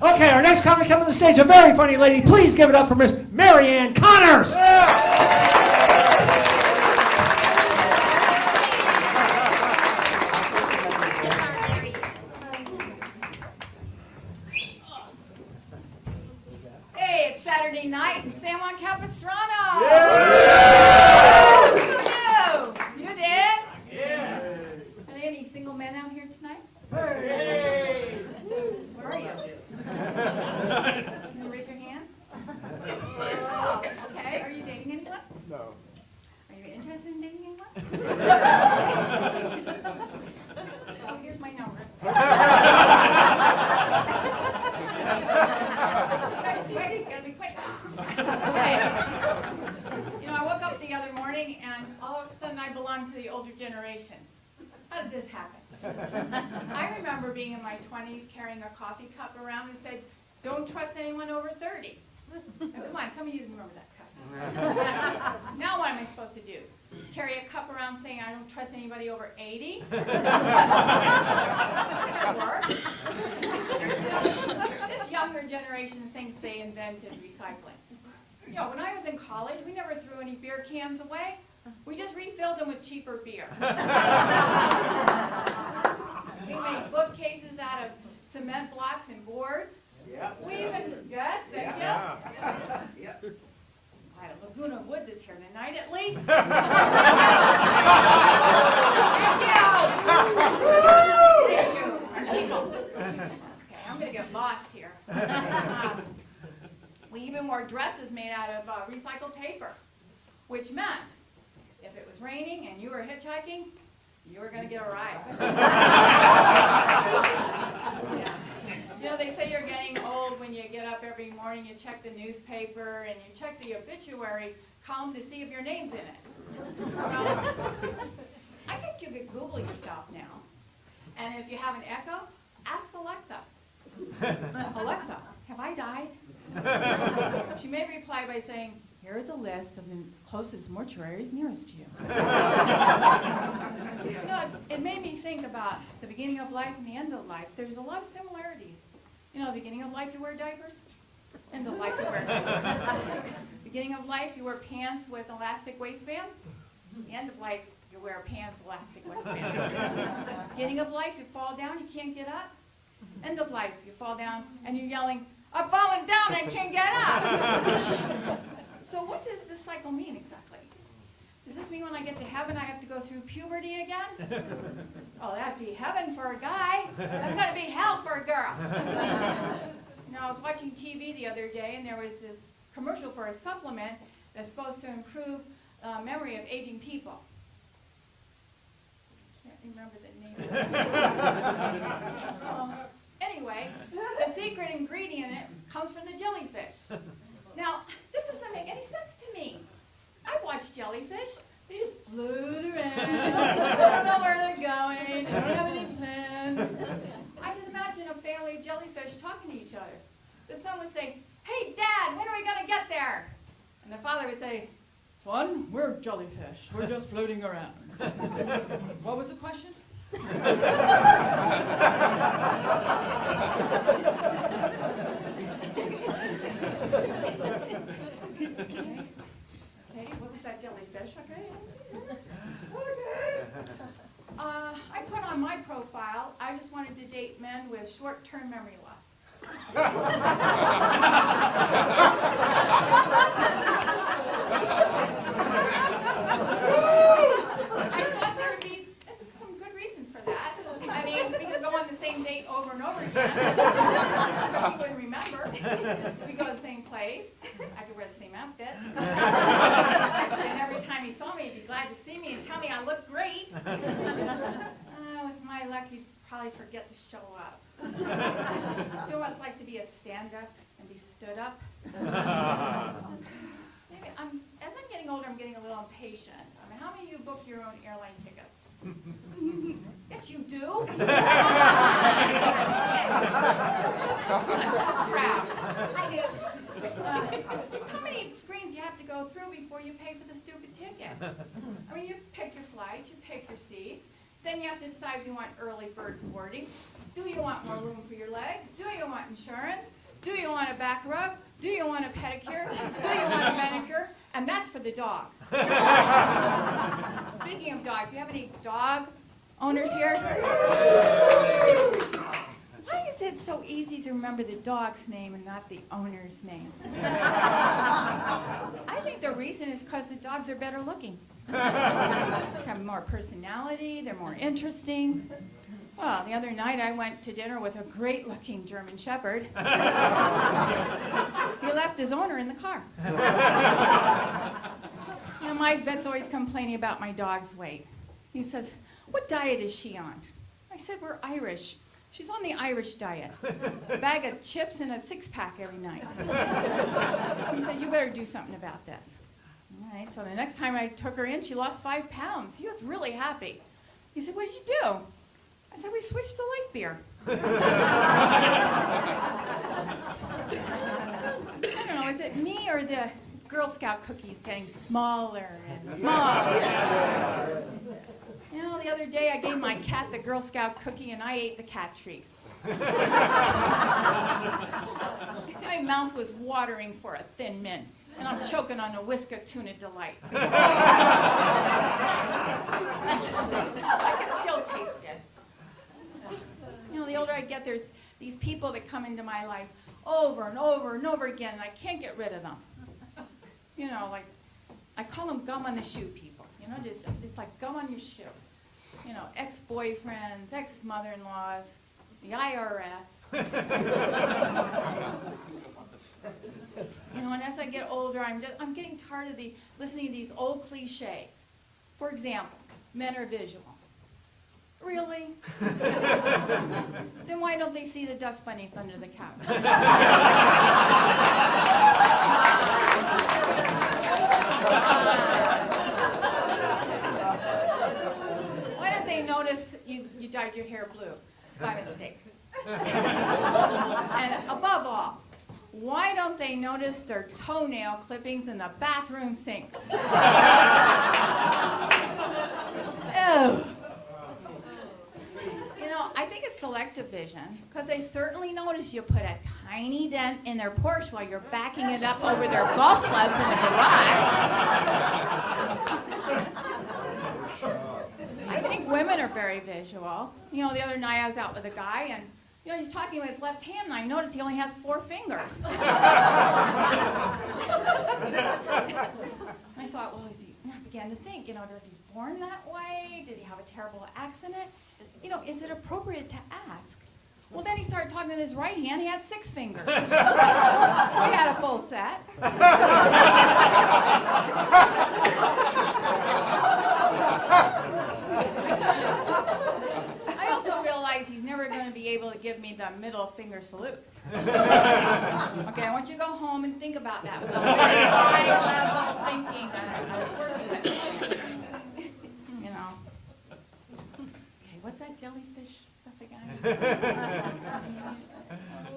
Okay, our next comic coming to the stage, a very funny lady. Please give it up for Miss Marianne Connors. Hey, it's Saturday night in San Juan Capistrano. Yeah! Who knew? You did? Yeah. Are there any single men out here tonight? Hey! Where are you? Can you raise your hand? Oh, okay. Are you dating anyone? No. Are you interested in dating anyone? Well, here's my number. Wait, gotta be quick. Okay. You know, I woke up the other morning and all of a sudden I belong to the older generation. How did this happen? I remember being in my 20s carrying a coffee cup around and said, "Don't trust anyone over 30. Now, come on, some of you remember that cup. Now what am I supposed to do? Carry a cup around saying I don't trust anybody over 80? That work? This younger generation thinks they invented recycling. You know, when I was in college, we never threw any beer cans away. We just refilled them with cheaper beer. We made bookcases out of cement blocks and boards. Yeah. We even, yes, thank you. Yeah. Laguna Woods is here tonight, at least. Thank you. Our people. Okay, I'm going to get lost here. We even wore dresses made out of recycled paper, which meant if it was raining and you were hitchhiking, you were going to get a ride. Yeah. You know, they say you're getting old when you get up every morning, you check the newspaper, and you check the obituary column to see if your name's in it. Well, I think you could Google yourself now. And if you have an echo, ask Alexa. Alexa, have I died? She may reply by saying, "Here's a list of the closest mortuaries nearest to you." You know, it made me think about the beginning of life and the end of life. There's a lot of similarities. You know, the beginning of life you wear diapers, end of life you wear diapers. Beginning of life you wear pants with elastic waistband. The end of life you wear pants, elastic waistband. Beginning of life you fall down, you can't get up. End of life you fall down and you're yelling, "I've fallen down, I can't get up." So what does this cycle mean exactly? Does this mean when I get to heaven I have to go through puberty again? Oh, that'd be heaven for a guy. That's going to be hell for a girl. You know, I was watching TV the other day and there was this commercial for a supplement that's supposed to improve memory of aging people. I can't remember the name. Anyway, the secret ingredient in it comes from the jellyfish. Now, this doesn't make any sense to me. I've watched jellyfish. They just float around. They don't know where they're going. They don't have any plans. I can imagine a family of jellyfish talking to each other. The son would say, "Hey, Dad, when are we going to get there?" And the father would say, "Son, we're jellyfish. We're just floating around." What was the question? Okay, what was that jellyfish? Okay. I put on my profile, I just wanted to date men with short-term memory loss. I thought there would be some good reasons for that. I mean, we could go on the same date over and over again, because he wouldn't remember. We go to the same place. I could wear the same outfit. And every time he saw me, he'd be glad to see me and tell me I look great. With my luck, he'd probably forget to show up. You know what it's like to be a stand-up and be stood up? Maybe as I'm getting older, I'm getting a little impatient. I mean, how many of you book your own airline tickets? Yes, you do. Crap. I do. How many screens do you have to go through before you pay for the stupid ticket? I mean, you pick your flights, you pick your seats, then you have to decide if you want early bird boarding, Do you want more room for your legs? Do you want insurance? Do you want a back rub? Do you want a pedicure? Do you want a manicure? And that's for the dog. Speaking of dogs, do you have any dog owners here? Why is it so easy to remember the dog's name and not the owner's name? I think the reason is because the dogs are better looking. They have more personality, they're more interesting. Well, the other night I went to dinner with a great-looking German Shepherd. He left his owner in the car. You know, my vet's always complaining about my dog's weight. He says, "What diet is she on?" I said, "We're Irish. She's on the Irish diet. A bag of chips and a six-pack every night." He said, "You better do something about this." All right, so the next time I took her in, she lost 5 pounds. He was really happy. He said, "What did you do?" I said, "We switched to light beer." I don't know, is it me or the Girl Scout cookies getting smaller and smaller? You know, the other day I gave my cat the Girl Scout cookie and I ate the cat treat. My mouth was watering for a Thin Mint, and I'm choking on a whisk of tuna delight. I can still taste it. You know, the older I get, there's these people that come into my life over and over and over again, and I can't get rid of them. You know, like, I call them gum on the shoe people. You know, just like gum on your shoe. You know, ex-boyfriends, ex-mother-in-laws, the IRS. You know, and as I get older, I'm getting tired of listening to these old cliches. For example, men are visual. Really? Then why don't they see the dust bunnies under the couch? Why don't they notice you dyed your hair blue by mistake? And above all, why don't they notice their toenail clippings in the bathroom sink? Ew. You know, I think it's selective vision, because they certainly notice you put a tiny dent in their Porsche while you're backing it up over their golf clubs in the garage. I think women are very visual. You know, the other night I was out with a guy, and you know, he's talking with his left hand, and I noticed he only has 4 fingers. I thought, well, I began to think, you know, was he born that way? Did he have a terrible accident? You know, is it appropriate to ask? Well, then he started talking with his right hand. He had 6 fingers. So he had a full set. I also realized he's never going to be able to give me the middle finger salute. Okay, I want you to go home and think about that with a very high level thinking that I'm working with. You know. Okay, what's that jellyfish stuff again?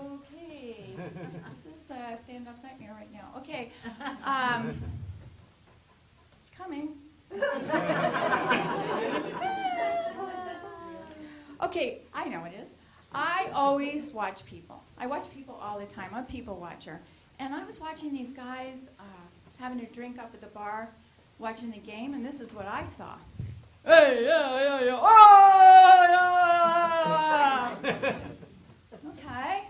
Okay, this is a stand-up nightmare right now. Okay, it's coming. Okay, I know it is. I always watch people. I watch people all the time. I'm a people watcher. And I was watching these guys having a drink up at the bar, watching the game, and this is what I saw. Hey, yeah. Oh, yeah. Okay.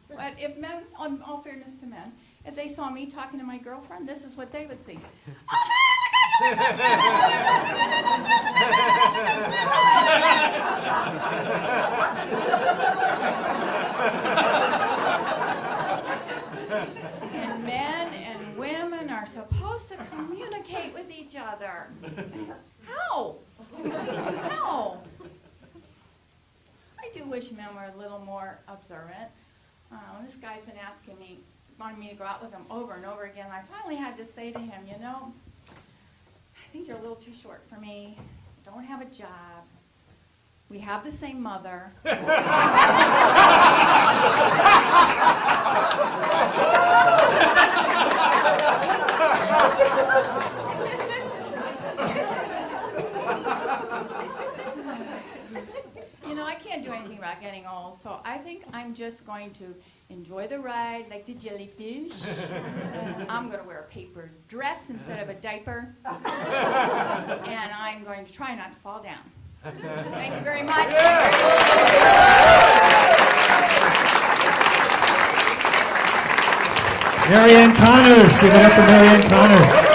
But if men, in all fairness to men, if they saw me talking to my girlfriend, this is what they would think. And men and women are supposed to communicate with each other. How? How? I do wish men were a little more observant. This guy's been asking me, wanting me to go out with him over and over again. I finally had to say to him, you know, I think you're a little too short for me. Don't have a job. We have the same mother. You know, I can't do anything about getting old, so I think I'm just going to enjoy the ride like the jellyfish. I'm going to wear a paper dress instead of a diaper. And I'm going to try not to fall down. Thank you very much. Marianne Connors. Give it up for Marianne Connors.